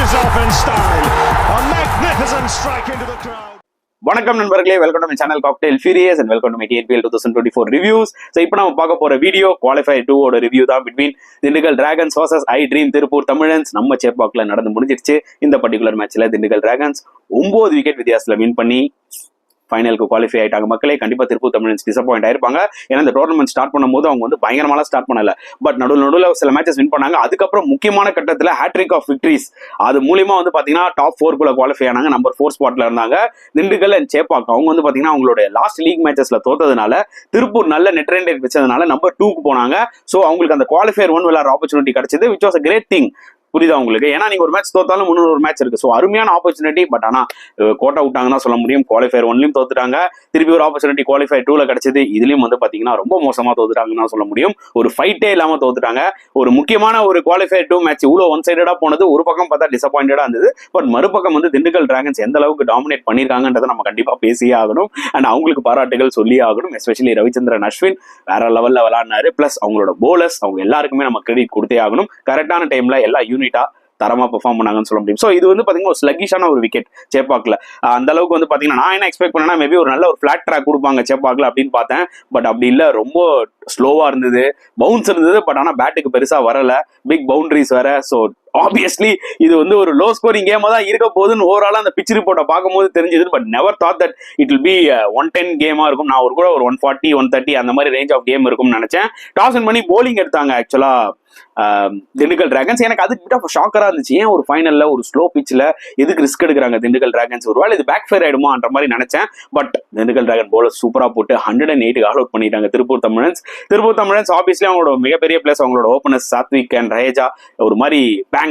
finishes off in style. A magnificent strike into the crowd. வணக்கம் நண்பர்களே, welcome to my channel cocktail furious and welcome to my TNPL 2024 reviews. So இப்போ நம்ம பார்க்க போற video qualify 2 ஓட review தான். Between Dindigul dragons versus ஐ dream Tiruppur Tamizhans நம்ம சேப்பாக்கில் நடந்து முடிஞ்சிருச்சு. இந்த பர்டிகுலர் மேட்ச்ல திண்டுக்கல் டிராகன்ஸ் 9 விக்கெட் வித்தியாசத்தில் வின் பண்ணி ஃபைனலுக்கு குவாலிஃபை ஆயிட்டாங்க. மக்களே, கண்டிப்பா திருப்பூர் தமிழன்ஸ் டிசப்பாயிண்ட் ஆயிருப்பாங்க. ஏன்னா இந்த டோர்னமெண்ட் ஸ்டார்ட் பண்ணும்போது அவங்க வந்து பயங்கரமாலாம் ஸ்டார்ட் பண்ணல. பட் நடுவில் சில மேட்சஸ் வின் பண்ணாங்க. அதுக்கப்புறம் முக்கியமான கட்டத்தில் ஹேட்ரிக் ஆஃப் விக்டரிஸ் அது மூலியமா வந்து பாத்தீங்கன்னா டாப் 4 குவாலிஃபை ஆனாங்க. நம்பர் 4 ஸ்பாட்ல இருந்தாங்க. திண்டுக்கல் அண்ட் சேப்பாக் அவங்க வந்து பாத்தீங்கன்னா அவங்களோட லாஸ்ட் லீக் மேட்சஸ்ல தோத்ததுனால திருப்பூர் நல்ல நெட் ரன் ரேட் வச்சதுனால நம்பர் 2க்கு போனாங்க. ஸோ அவங்களுக்கு அந்த குவாலிஃபயர் 1 விளையாடுற ஆப்பர்ச்சுனிட்டி கிடைச்சது, which was a great thing. புரியுதா உங்களுக்கு? ஏன்னா நீங்க ஒரு மேட்ச் தோத்தாலும் முன்னூறு ஒரு மேட்ச் இருக்கு. ஸோ அருமையான ஆப்பர்ச்சுனிட்டி. பட் ஆனா கோட்டா விட்டாங்கன்னா சொல்ல முடியும். குவாலிஃபயர் 1லயும் தோத்துட்டாங்க. திருப்பி ஒரு ஆப்பர்ச்சுனிட்டி குவாலிஃபை 2ல கிடைச்சது. இதுலயும் வந்து பாத்தீங்கன்னா ரொம்ப மோசமா தோத்துட்டாங்கன்னு சொல்ல முடியும். ஒரு ஃபைட்டே இல்லாம தோத்துட்டாங்க. ஒரு முக்கியமான ஒரு குவாலிஃபை 2 மேட்ச் இவ்வளவு ஒன் சைடடா போனது ஒரு பக்கம் பார்த்தா டிசப்பாயிண்டடா இருந்தது. பட் மறுபக்கம் வந்து திண்டுக்கல் டிராகன்ஸ் எந்த அளவுக்கு டாமினேட் பண்ணிருக்காங்கன்றதை நம்ம கண்டிப்பா பேசியே ஆகணும். அண்ட் அவங்களுக்கு பாராட்டுகள் சொல்லியே ஆகணும். எஸ்பெஷலி ரவிச்சந்திரன் அஸ்வின் வேற லெவல்ல விளையாடினாரு. பிளஸ் அவங்களோட போலர்ஸ் அவங்க எல்லாருக்குமே நம்ம கிரெடிட் கொடுத்தே ஆகணும். கரெக்டான டைம்ல எல்லா யூனிட்டா தரமா பெர்ஃபார்ம் பண்ணாங்கன்னு சொல்ல முடியும். ஸோ இது வந்து பாத்தீங்கன்னா ஒரு ஸ்லக்கிஷான ஒரு விக்கெட் சேப்பாக்ல. அந்த அளவுக்கு வந்து பாத்தீங்கன்னா நான் என்ன எக்ஸ்பெக்ட் பண்ணேன்னா மேபி ஒரு நல்ல ஒரு ஃபிளாட் ட்ராக் கொடுப்பாங்க சேப்பாக்ல அப்படின்னு பார்த்தேன். பட் அப்படி இல்லை, ரொம்ப ஸ்லோவா இருந்தது, பவுன்ஸ் இருந்தது. பட் ஆனா பேட்டுக்கு பெருசா வரல, பிக் பவுண்டரிஸ் வேற. ஸோ ஆப்வியஸ்லி இது வந்து ஒரு லோ ஸ்கோரிங் கேமா தான் இருக்க போகுதுன்னு ஓவராலா அந்த பிச் ரிப்போர்ட்டை பார்க்கும்போது தெரிஞ்சது. But never thought that it will B 110 கேமா இருக்கும். நான் ஒரு 140 130 அந்த மாதிரி ரேஞ்ச் ஆஃப் கேம் இருக்கும்னு நினைச்சேன். டாஸ் வின் பண்ணி போலிங் எடுத்தாங்க ஆக்சுவலா திண்டுக்கல் டிராகன்ஸ். எனக்கு அது பிட் ஆஃப் ஷாக்கரா இருந்துச்சு. ஏன் ஒரு ஃபைனல்ல ஒரு ஸ்லோ பிச்ல எதுக்கு ரிஸ்க் எடுக்கிறாங்க திண்டுக்கல் டிராகன்ஸ்? ஒருவேளை இது பேக் ஃபயர் ஆயிடுமான்ற மாதிரி நினைச்சேன். பட் திண்டுக்கல் டிராகன் போலர் சூப்பரா போட்டு 108 ஆல் அவுட் பண்ணிட்டாங்க திருப்பூர் தமிழன்ஸ். திருப்பூர் தமிழன்ஸ் ஆப்வியஸ்லி அவங்களோட மிகப்பெரிய பிளேஸ் அவங்களோட ஓபனர்ஸ் சாத்விக் அண்ட் ரஹேஜா ஒரு மாதிரி பேங்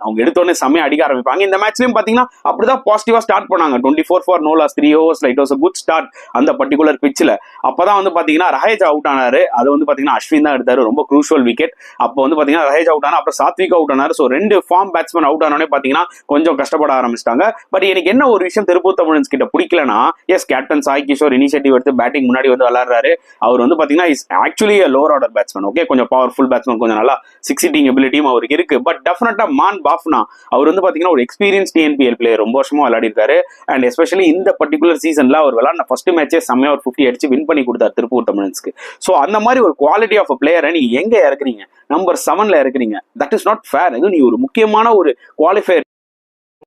அவங்க எடுத்தோடனே செம்மையா அடிக்க ஆரம்பிப்பாங்க. இந்த மேட்ச்லயும் பாத்தீங்கன்னா அப்படிதான் பாசிட்டிவா ஸ்டார்ட் பண்ணாங்க. 24 for no loss 3 overs. It was a good start அந்த பர்டிகுலர் பிச்ல. அப்பதான் வந்து பாத்தீங்கன்னா ரஹேஜா அவுட் ஆனாரு. அது வந்து பாத்தீங்கன்னா அஸ்வின் தான் எடுத்தாரு. ரொம்ப குரூஷியல் விக்கெட். அப்போ வந்து பாத்தீங்கன்னா ரஹேஜ் அவுட் ஆனா, அப்புறம் சாத்விக் அவுட் ஆனாரு. ஸோ 2 ஃபார்ம் பேட்ஸ்மேன் அவுட் ஆனோடனே பாத்தீங்கன்னா கொஞ்சம் கஷ்டப்பட ஆரம்பிச்சிட்டாங்க. பட் எனக்கு என்ன ஒரு விஷயம் திருப்பூர் தமிழன்ஸ் கிட்ட பிடிக்கலனா, as captain Sai Kishore initiative எடுத்து பேட்டிங் முன்னாடி வந்து விளையாடுறாரு. அவர் வந்து பாத்தீங்கன்னா is actually lower order batsman. Okay, கொஞ்சம் பவர்ஃபுல் பேட்ஸ்மேன், கொஞ்சம் நல்லா சிக்ஸ் ஹிட்டிங் எபிலிட்டியும் அவருக்கு இருக்கு. பட் டெஃபினட்டா மான் பாஃப்னா அவர் வந்து பாத்தீங்கன்னா ஒரு எக்ஸ்பீரியன்ஸ் TNPL பிளேயர், ரொம்ப வருஷமா விளையாடி இருக்காரு. அண்ட் எஸ்பெஷலி இந்த பர்டிகுலர் சீசன்ல அவர் விளையாடின ஃபர்ஸ்ட் மேட்சே செம்மையா ஒரு 50 அடிச்சு வின் பண்ணி கொடுத்தாரு திருப்பூர் தமிழன்ஸ்க்கு. ஸோ அந்த மாதிரி ஒரு குவாலிட்டி ஆஃப் பிளேயரை நீங்க எங்க இறக்குறீங்க? நம்பர் 7ல இறக்குறீங்க. That is not fair. இது நீ ஒரு முக்கியமான ஒரு குவாலிஃபயர்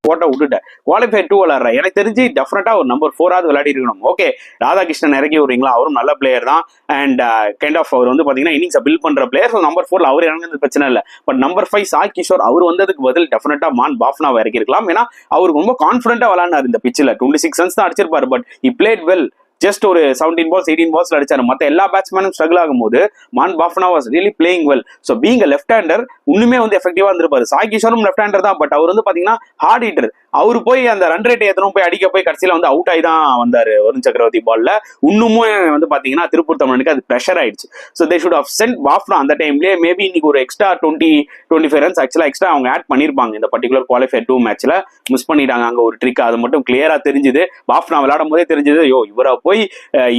போட்ட விட்டுட்ட குவாலிஃபை 2 விளையாடுற. எனக்கு தெரிஞ்சு டெஃபினட்டா ஒரு நம்பர் 4ஆவது விளையாடி இருக்கணும். ஓகே, ராதாகிருஷ்ணன் இறக்கி விடுறீங்களா? அவரும் நல்ல பிளேயர் தான். அண்ட் கைண்ட் ஆஃப் அவர் வந்து பாத்தீங்கன்னா இன்னிங்ஸ் பில்ட் பண்ற பிளேயர். ஸோ நம்பர் 4ல அவர் இறங்குறது பிரச்சனை இல்லை. பட் நம்பர் 5 சாய் கிஷோர் அவர் வந்ததுக்கு பதில் டெஃபினட்டா மான் பாஃப்னாவை இறக்கி இருக்கலாம். ஏன்னா அவருக்கு ரொம்ப கான்பிடண்டா விளையாடினார் இந்த பிச்சில். 26 ரன்ஸ் தான் அடிச்சிருப்பாரு. But he played well. Just ஒரு 17 balls 18 balls அடிச்சாரு. மற்ற எல்லா பேட்ஸ்மேனும் ஸ்ட்ரகிள் ஆகும்போது Maan Bafna was really playing well. So being left hander இன்னுமே வந்து எஃபெக்டிவா இருந்திருப்பாரு. சாய் கிஷோரும் லெஃப்ட் ஹேண்டர் தான். பட் அவர் வந்து பாத்தீங்கன்னா ஹார்ட் ஹிட்டர். அவரு போய் அந்த ரன் ரேட் ஏத்தனும் போய் அடிக்க போய் கடைசியில வந்து அவுட் ஆகி தான் வந்தாரு வருண் சக்கரவர்த்தி பால்ல. இன்னுமே வந்து பாத்தீங்கன்னா திருப்பூர் தமிழனுக்கு அது ப்ரெஷர் ஆயிடுச்சு. So they should have sent Bafna அந்த டைம்லேயே. மேபி இன்னைக்கு ஒரு எக்ஸ்ட்ரா 20-25 ரன்ஸ் ஆக்சுவலா எக்ஸ்ட்ரா அவங்க ஆட் பண்ணிருப்பாங்க. இந்த பர்டிகுலர் குவாலிஃபை 2 மேட்ச்ல மிஸ் பண்ணிட்டாங்க. அங்க ஒரு ட்ரிக் அது மட்டும் கிளியரா தெரிஞ்சுது. பாஃப்னா விளையாடும் போதே தெரிஞ்சது, ஐயோ இவரை போய்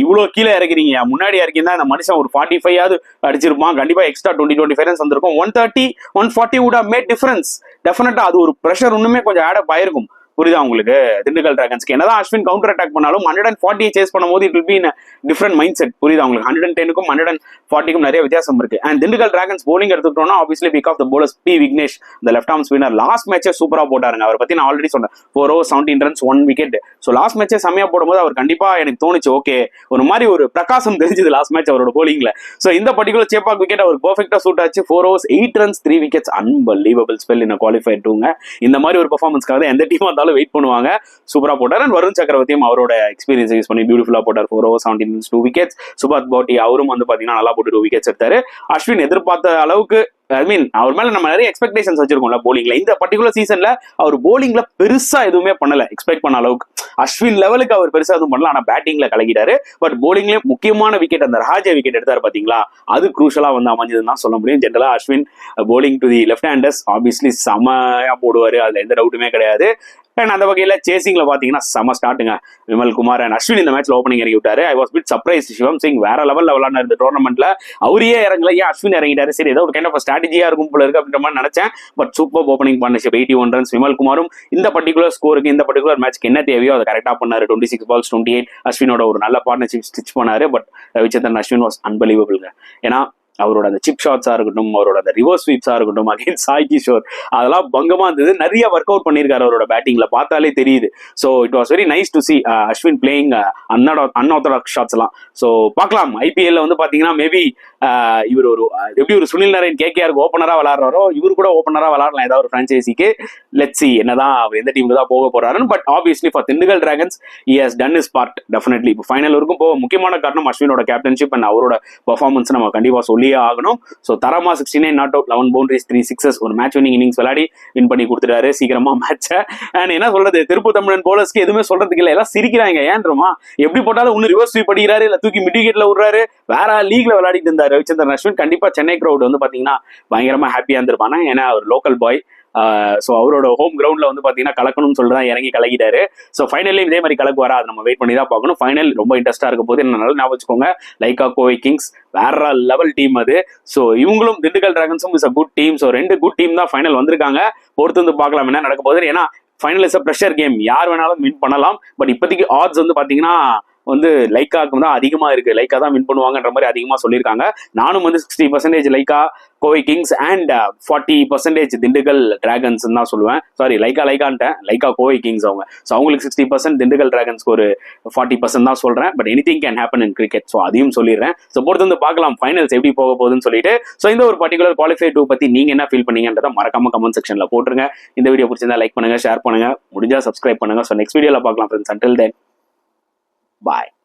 இவ்வளவு கீழே இறக்குறீங்க, முன்னாடி இறக்கிருந்தா இந்த மனுஷன் ஒரு 45 அடிச்சிருப்பான். கண்டிப்பா எக்ஸ்ட்ரா 20-25 ரன்ஸ் வந்திருக்கும். 130 140 would have made difference. டெஃபினட்டா அது ஒரு ப்ரெஷர் இன்னுமே கொஞ்சம் ஆட் அப் ஆயிருக்கும். புரியுதா உங்களுக்கு? திண்டுக்கல் டிராகன்ஸ்க்கு என்னதான் அஸ்வின் கவுண்டர் அட்டாக் பண்ணாலும் 140 சேஸ் பண்ணும்போது it will be in different mindset. புரியுதா உங்களுக்கு? 110க்கும் 140க்கும் நிறைய வித்தியாசம் இருக்கு. அண்ட் திண்டுக்கல் டிராகன்ஸ் போலிங் எடுத்துக்கிட்டோம்னா obviously pick of the bowlers P Vignesh, இந்த லெஃப்ட் ஆர்ம் ஸ்பின்னர். லாஸ்ட் மேட்சே சூப்பரா போட்டாருங்க. அவரை பத்தி நான் ஆல்ரெடி சொன்னேன். 4 overs 17 runs 1 wicket. So last மேட்சே செம்மையா போடும்போது அவர் கண்டிப்பா எனக்கு தோணுச்சு, ஓகே ஒரு மாதிரி ஒரு பிரகாசம் தெரிஞ்சது லாஸ்ட் மேட்ச் அவரோட போலிங்ல. ஸோ இந்த பர்டிகுலர் சேப்பாக் விக்கெட் அவருக்கு பெர்ஃபெக்டா சூட் ஆச்சு. 4 overs 8 runs 3 wickets. Unbelievable spell இன் குவாலிஃபை 2ங்க. இந்த மாதிரி ஒரு பெர்ஃபார்மன்ஸ்க்காக எந்த டீமா இருந்தாலும் வெயிட் பண்ணுவாங்க. சூப்பரா போட்டார். அண்ட் வருண் சக்கரவர்த்தியும் அவரோட எக்ஸ்பீரியன்ஸ் யூஸ் பண்ணி பியூட்டிஃபுல்லா போட்டார். 4 overs 17 runs 2 wickets. சுபாத் பவுட்டி அவரும் வந்து பாத்தீங்கன்னா நல்லா போட்டு 2 wickets எடுத்தாரு. அஸ்வின் எதிர்பார்த்த அளவுக்கு ஐ மீன் அவர் மேல நம்ம நிறைய எக்ஸ்பெக்டேஷன்ஸ் வச்சிருக்கோம்ல போலிங்ல. இந்த பர்டிகுலர் சீசன்ல அவர் போலிங்ல பெருசா எதுவுமே பண்ணல எக்ஸ்பெக்ட் பண்ண அளவுக்கு. அஸ்வின் லெவலுக்கு அவர் பெருசா எதுவும் பண்ணல. ஆனா பேட்டிங்ல கலக்கிட்டாரு. பட் போலிங்ல முக்கியமான விக்கெட் அந்த ராஜா விக்கெட் எடுத்தாரு பாத்தீங்களா, அது குரூஷலா வந்து அமைஞ்சதுன்னு தான் சொல்ல முடியும். ஜென்ரலா Ashwin bowling to the left handers obviously செமையா போடுவாரு, அதுல எந்த டவுட்டுமே கிடையாது. அண்ட் அந்த வகையில் சேசிங்ல பாத்தீங்கன்னா செம ஸ்டார்ட்டுங்க. விமல் குமார் அண்ட் அஸ்வின் இந்த மேட்ச்ல ஓப்பனிங் இறங்கி விட்டாரு. I was bit surprise. Shivam Singh வேற லெவல்ல விளையாடுற இந்த டோர்னமெண்ட்ல அவரே இறங்கல, ஏன் அஸ்வின் இறங்கிட்டாரு, சரி ஏதோ ஒரு கைண்ட் ஆஃப் ஸ்ட்ராட்டஜியா இருக்கும் போல இருக்கு அப்படின்ற மாதிரி நினைச்சேன். But super opening partnership, 81 runs. Vimal குமாரும் இந்த பர்டிகுலர் ஸ்கோருக்கு இந்த பர்டிகுலர் மேட்ச்க்கு என்ன தேவையோ அதை கரெக்டா பண்ணாரு. 26 balls 28. அஸ்வினோட ஒரு நல்ல பார்ட்னர்ஷிப் ஸ்டிச் பண்ணாரு. பட் ரவிச்சந்திரன் அஸ்வின் வாஸ் அன்பிலீவபிள்ங்க. ஏன்னா அவரோட அந்த சிப் ஷாட்ஸா இருக்கட்டும், அவரோட அந்த ரிவர்ஸ் ஸ்வீப்ஸா இருக்கட்டும் அகைன்ஸ்ட் சாய் கிஷோர், அதெல்லாம் பங்கமா இருந்தது. நிறைய ஒர்க் அவுட் பண்ணியிருக்காரு அவரோட பேட்டிங்ல, பார்த்தாலே தெரியுது. So it was very nice to see Ashwin playing unorthodox shots எல்லாம். ஸோ பார்க்கலாம் ஐபிஎல்ல வந்து பாத்தீங்கன்னா மேபி இவர் ஒரு எப்படி ஒரு சுனில் நரேன் கேகேஆருக்கு ஓப்பனரா விளாடுறாரோ இவர் கூட ஓப்பனரா விளாடலாம் ஏதாவது ஒரு பிரான்ச்சைசிக்கு. லெட்ஸ் சி என்னதான் அவர் எந்த டீமுக்கு தான் போக போறாருன்னு. But obviously for Dindigul dragons he has done his part definitely. இப்போ ஃபைனல் வரைக்கும் போக முக்கியமான காரணம் அஸ்வினோட கேப்டன்ஷிப் அண்ட் அவரோட பெர்ஃபார்மன்ஸ் நம்ம கண்டிப்பா சொல்லியே ஆகணும். ஸோ தரமா 69 நாட் அவுட், 11 பவுண்டரிஸ், 3 சிக்ஸஸ், ஒரு மேட்ச் வினிங் இன்னிங்ஸ் விளையாடி வின் பண்ணி கொடுத்துட்டாரு சீக்கிரமா மேட்சை. அண்ட் என்ன சொல்றது, திருப்பூர் தமிழன் போலர்ஸ்க்கு எதுவுமே சொல்றதுக்கு இல்லை, எல்லாம் சிரிக்கிறாங்க. ஏன்றமா எப்படி போட்டாலும் ஒன்னு ரிவர்ஸ் ஸ்வீப் அடிக்கிறாரு, இல்ல தூக்கி மிட் விக்கெட்ல விடுறாரு, வேற லீக்ல விளையாடிட்டு இருந்தாரு ரவிச்சந்திரன் அஸ்வின். கண்டிப்பா சென்னை கிரௌட் வந்து பாத்தீங்கன்னா பயங்கரமா ஹாப்பியா இருந்திருப்பாங்க. ஏன்னா அவர் லோக்கல் பாய். ஸோ அவரோட ஹோம் கிரவுண்ட்ல வந்து பாத்தீங்கன்னா கலக்கணும்னு சொல்லிட்டு இறங்கி கலக்கிட்டாரு. ஸோ ஃபைனலையும் இதே மாதிரி கலக்கு வரா, அது நம்ம வெயிட் பண்ணி தான் பார்க்கணும். ஃபைனல் ரொம்ப இன்ட்ரெஸ்டா இருக்க போது என்ன நல்லா ஞாபகம் வச்சுக்கோங்க. லைக்கா கோவை கிங்ஸ் வேற லெவல் டீம் அது. ஸோ இவங்களும் திண்டுக்கல் டிராகன்ஸும் is a good team. So 2 good team தான் ஃபைனல் வந்திருக்காங்க. பொறுத்து வந்து பார்க்கலாம் என்ன நடக்க போகுது. ஏன்னா final is a pressure game, யார் வேணாலும் வின் பண்ணலாம். பட் இப்போதைக்கு ஆட்ஸ் வந்து பாத்தீங்கன்னா வந்து லைக்காக்கு தான் அதிகமா இருக்கு, லைக்கா தான் வின் பண்ணுவாங்கன்ற மாதிரி அதிகமா சொல்லியிருக்காங்க. நானும் வந்து 60% Lyca Kovai Kings and 40% Dindigul dragons தான் சொல்லுவேன். சாரி, லைக்கான்ட்டேன், லைக்கா கோவை கிங்ஸ் அவங்க. ஸோ அவங்களுக்கு 60%, திண்டுக்கல் டிராகன்ஸ்க்கு ஒரு 40% தான் சொல்றேன். But anything can happen in cricket. So அதையும் சொல்லிடுறேன். ஸோ பொறுத்து வந்து பார்க்கலாம் ஃபைனல்ஸ் எப்படி போக போகுதுன்னு சொல்லிட்டு. ஸோ இந்த ஒரு பர்டிகுலர் குவாலிஃபை 2 பத்தி நீங்க என்ன ஃபீல் பண்ணீங்கன்றத மறக்காம கமெண்ட் செக்ஷன்ல போட்டுருங்க. இந்த வீடியோ பிடிச்சிருந்தா லைக் பண்ணுங்க, ஷேர் பண்ணுங்க, முடிஞ்சா சப்ஸ்கிரைப் பண்ணுங்க. ஸோ நெக்ஸ்ட் வீடியோல பார்க்கலாம் ஃப்ரெண்ட்ஸ். Until then, bye.